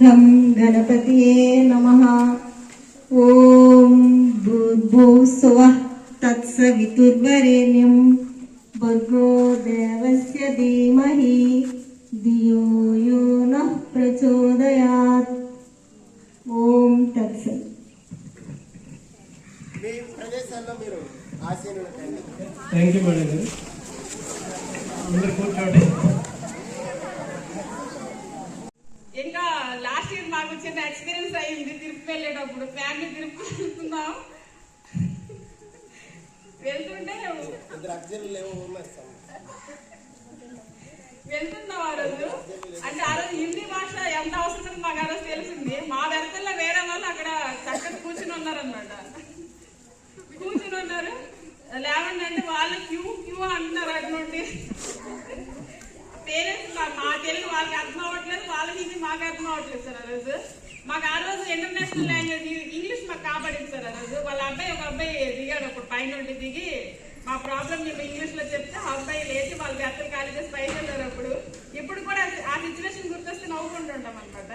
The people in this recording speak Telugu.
गं गणपतये नमः। ओम भूर्भुवस्सुवः तत्सवितुर्वरेण्यं भर्गो देवस्य धीमहि धियो यो नः प्रचोदयात्। ओम तत्सत्। థ్యాంక్ యూ మేడం గారు. అందరు కూర్చోండి. ఇంకా లాస్ట్ ఇయర్ మాకు చిన్న ఎక్స్పీరియన్స్ అయ్యింది. తిరుపతి వెళ్ళేటప్పుడు ఫ్యామిలీ తిరుపతి వెళ్తున్నాం. వెళ్తుంటే వెళ్తున్నాం ఆ రోజు. అంటే ఆ రోజు హిందీ భాష ఎంత అవసరం మాకు ఆ రోజు తెలిసింది. మా వెనకల్లో వేరే వాళ్ళు అక్కడ చక్కగా కూర్చుని ఉన్నారనమాట. కూర్చుని ఉన్నారు. లేవండి అంటే వాళ్ళు క్యూ క్యూ అంటున్నారు. అటు నుండి పేరెంట్స్ మా తెలుగు వాళ్ళకి అర్థం అవ్వట్లేదు, వాళ్ళకి ఇది మాకు అర్థం అవ్వట్లేదు సార్. ఆ రోజు మాకు ఆ రోజు ఇంటర్నేషనల్ లాంగ్వేజ్ ఇంగ్లీష్ మాకు కాబడింది సార్. ఆ రోజు వాళ్ళ అబ్బాయి ఒక అబ్బాయి దిగాడు. అప్పుడు పైన నుండి దిగి మా ప్రాబ్లం మేము ఇంగ్లీష్ లో చెప్తే ఆ అబ్బాయి లేచి వాళ్ళ బెత్తలు కాలేజెస్ పైకి వెళ్ళారు. అప్పుడు ఇప్పుడు కూడా ఆ సిచ్యువేషన్ గుర్తొస్తే నవ్వుకుంటుంటాం అనమాట.